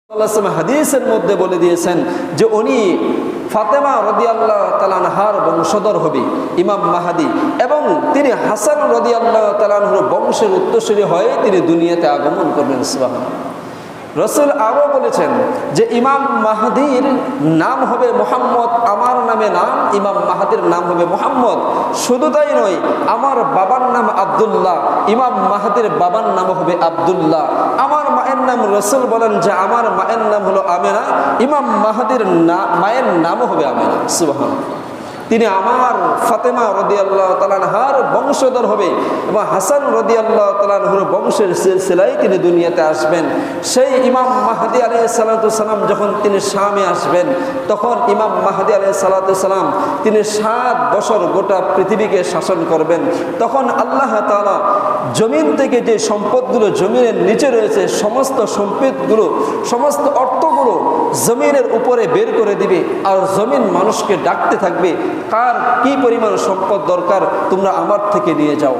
হাদিসের মধ্যে বলে দিয়েছেন যে উনি ফাতেমা রাদিয়াল্লাহু তাআলা আনহার বংশধর হবে ইমাম মাহদী, এবং তিনি হাসান রাদিয়াল্লাহু তাআলা আনহুর বংশের উত্তরসূরি হয়ে তিনি দুনিয়াতে আগমন করবেন। সুবহানাল্লাহ। রাসূল আরও বলেছেন যে ইমাম মাহদীর নাম হবে মুহাম্মদ, আমার নামে নাম ইমাম মাহদীর নাম হবে মুহাম্মদ। শুধু তাই নয়, আমার বাবার নাম আব্দুল্লাহ, ইমাম মাহদীর বাবার নাম হবে আব্দুল্লাহ। আমার মায়ের নাম, রাসূল বলেন যে আমার মায়ের নাম হলো আমেনা, ইমাম মাহদীর মায়ের নামও হবে আমেনা। সুবহানাল্লাহ। তিনি আমার ফাতেমা রাদিয়াল্লাহু তাআলা আনহার বংশধর হবে এবং হাসান রাদিয়াল্লাহু তাআলা আনহুর বংশের সিলসিলায় তিনি দুনিয়াতে আসবেন। সেই ইমাম মাহদী আলাইহিস সালাতু সালাম যখন তিনি শামে আসবেন, তখন ইমাম মাহদী আলাইহিস সালাতু সালাম তিনি 7 বছর গোটা পৃথিবীকে শাসন করবেন। তখন আল্লাহ তাআলা জমিন থেকে যে সম্পদগুলো জমিনের নিচে রয়েছে, সমস্ত সম্পদগুলো, সমস্ত অর্থগুলো জমিনের উপরে বের করে দিবে, আর জমিন মানুষকে ডাকতে থাকবে, কার কি পরিমাণ সম্পদ দরকার তোমরা আমার থেকে নিয়ে যাও।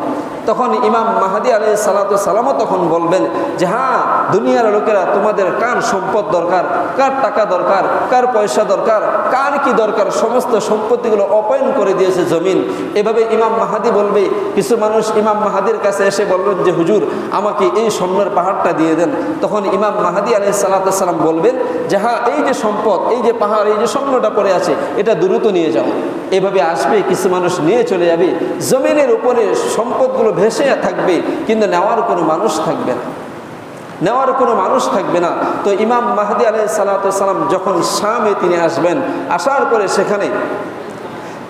তখন ইমাম মাহদী আলাইহিস সালাতু সালামও তখন বলবেন যে হ্যাঁ, দুনিয়ার লোকেরা তোমাদের কার সম্পদ দরকার, কার টাকা দরকার, কার পয়সা দরকার, কার কি দরকার, সমস্ত সম্পত্তিগুলো অপয়ন করে দিয়েছে জমিন। এভাবে ইমাম মাহদী বলবে। কিছু মানুষ ইমাম মাহদীর কাছে এসে বলবেন যে হুজুর, আমাকে এই স্বর্ণের পাহাড়টা দিয়ে দেন। তখন ইমাম মাহদী আলাইহিস সালাতু সালাম বলবেন যে হ্যাঁ, এই যে সম্পদ, এই যে পাহাড়, এই যে স্বর্ণটা পড়ে আছে, এটা দ্রুত নিয়ে যাও। এভাবে আসবে, কিছু মানুষ নিয়ে চলে যাবে, জমিনের উপরে সম্পদগুলো ভেসে থাকবে, কিন্তু নেওয়ার কোনো মানুষ থাকবে না, নেওয়ার কোনো মানুষ থাকবে না। তো ইমাম মাহদী আলাইহিস সালাতু সালাম যখন শামে তিনি আসবেন, আসার পরে সেখানে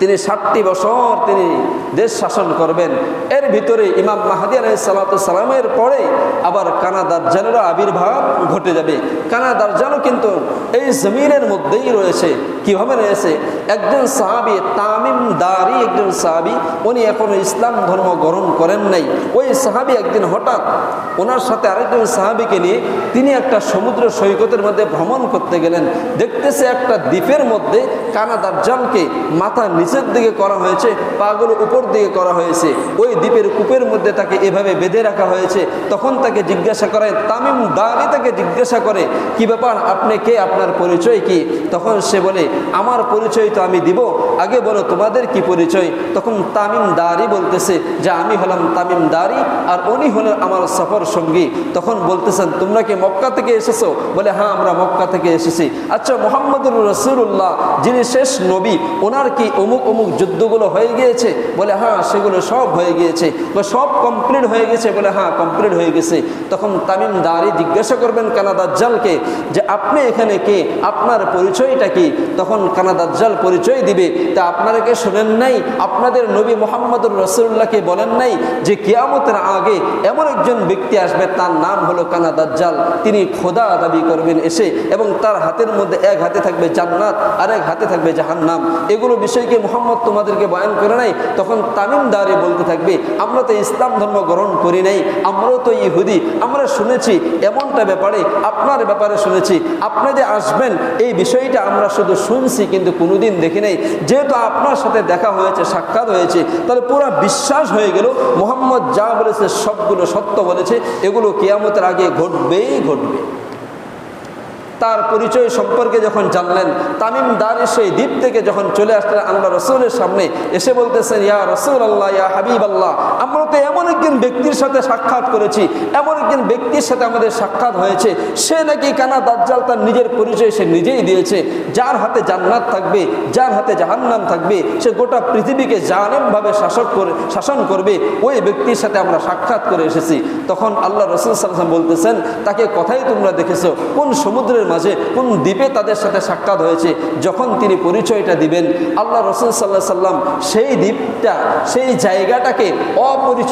তিনি 60 বছর তিনি দেশ শাসন করবেন। এর ভিতরে ইমাম মাহদী আলাইহিস সালাতু সালামের পরে আবার কানা দাজ্জালেরও আবির্ভাব ঘটে যাবে। কানা দাজ্জালও কিন্তু এই জমিনের মধ্যেই রয়েছে। কিভাবে রয়েছে? একজন সাহাবী, তামিম দারি একজন সাহাবী, উনি এখনো ইসলাম ধর্ম গ্রহণ করেন নাই। ওই সাহাবী একদিন হঠাৎ ওনার সাথে আরেকজন সাহাবীকে নিয়ে তিনি একটা সমুদ্র সৈকতের মধ্যে ভ্রমণ করতে গেলেন। দেখতেছে একটা দ্বীপের মধ্যে কানা দাজ্জালকে মাথা নিচের দিকে করা হয়েছে, পাগুলো উপর দিকে করা হয়েছে। ওই দ্বীপের কূপের মধ্যে তাকে এভাবে বেঁধে রাখা হয়েছে। তখন তাকে জিজ্ঞাসা করে, তামিম দারি তাকে জিজ্ঞাসা করে, কি ব্যাপার, আপনি কে, আপনার পরিচয় কি? তখন সে বলে, আমার পরিচয় তো আমি দিব, আগে বলো তোমাদের কি পরিচয়। তখন তামিম দারি বলতেছে যে আমি হলাম তামিম দারি, আর উনি হলেন আমার সফর সঙ্গী। তখন বলতেছেন, তোমরা কি মক্কা থেকে এসেছো? বলে হ্যাঁ, আমরা মক্কা থেকে এসেছি। আচ্ছা, মুহাম্মদুর রাসূলুল্লাহ যিনি শেষ নবী, ওনার কি অমুক অমুক যুদ্ধগুলো হয়ে গিয়েছে? বলে হ্যাঁ, সেগুলো সব হয়ে গিয়েছে। সব কমপ্লিট হয়ে গেছে? বলে হ্যাঁ, কমপ্লিট হয়ে গেছে। তখন তামিম দারি জিজ্ঞাসা করবেন কানা দাজ্জালকে যে আপনি এখানে কে, আপনার পরিচয়টা কি? তখন কানা দাজ্জাল পরিচয় দিবে, তা আপনারা কে শোনেন নাই? আপনাদের নবী মুহাম্মদুর রাসূলুল্লাহকে বলেন নাই যে কিয়ামতের আগে এমন একজন ব্যক্তি আসবে, তার নাম হলো কানা দাজ্জাল, তিনি খোদা দাবি করবেন এসে, এবং তার হাতের মধ্যে এক হাতে থাকবে জান্নাত আর এক হাতে থাকবে জাহান্নাম। এগুলো বিষয়কে মুহাম্মদ তোমাদেরকে বয়ান করে নাই? তখন তামিম দারি বলতে থাকবে, আমরা তো ইসলাম ধর্ম গ্রহণ করি নাই, আমরাও তো ইহুদি, আমরা শুনেছি এমনটা ব্যাপারে, আপনার ব্যাপারে শুনেছি, আপনি যে আসবেন এই বিষয়টা আমরা শুধু শুনছি কিন্তু কোনোদিন দেখি নাই। যেহেতু আপনার সাথে দেখা হয়েছে, সাক্ষাৎ হয়েছে, তাহলে পুরো বিশ্বাস হয়ে গেল মুহাম্মদ যা বলেছে সবগুলো সত্য বলেছে, এগুলো কিয়ামতের আগে ঘটবেই ঘটবে। তার পরিচয় সম্পর্কে যখন জানলেন, তামিম দারি সেই দ্বীপ থেকে যখন চলে আসলেন আল্লাহ রসুলের সামনে, এসে বলতেছেন, ইয়া রাসূলুল্লাহ, ইয়া হাবিবাল্লাহ, আমরা তো এমন একজন ব্যক্তির সাথে সাক্ষাৎ করেছি, এমন একজন ব্যক্তির সাথে আমাদের সাক্ষাৎ হয়েছে, সে নাকি কানা দাজ্জাল, তার নিজের পরিচয় সে নিজেই দিয়েছে, যার হাতে জান্নাত থাকবে, যার হাতে জাহান্নাম থাকবে, সে গোটা পৃথিবীকে জালেমভাবে শাসন করবে, ওই ব্যক্তির সাথে আমরা সাক্ষাৎ করে এসেছি। তখন আল্লাহ রসুল সাল্লাল্লাহু আলাইহি ওয়াসাল্লাম বলতেছেন, তাকে কথাই তোমরা দেখেছো, কোন সমুদ্রের মাঝে, কোন দ্বীপে তাদের সাথে সাক্ষাৎ হয়েছে? যখন তিনি পরিচয়টা দিবেন, আল্লাহ রাসূল সাল্লাল্লাহু আলাইহি ওয়াসাল্লাম সেই দ্বীপটা, সেই জায়গাটাকে অপরিচিত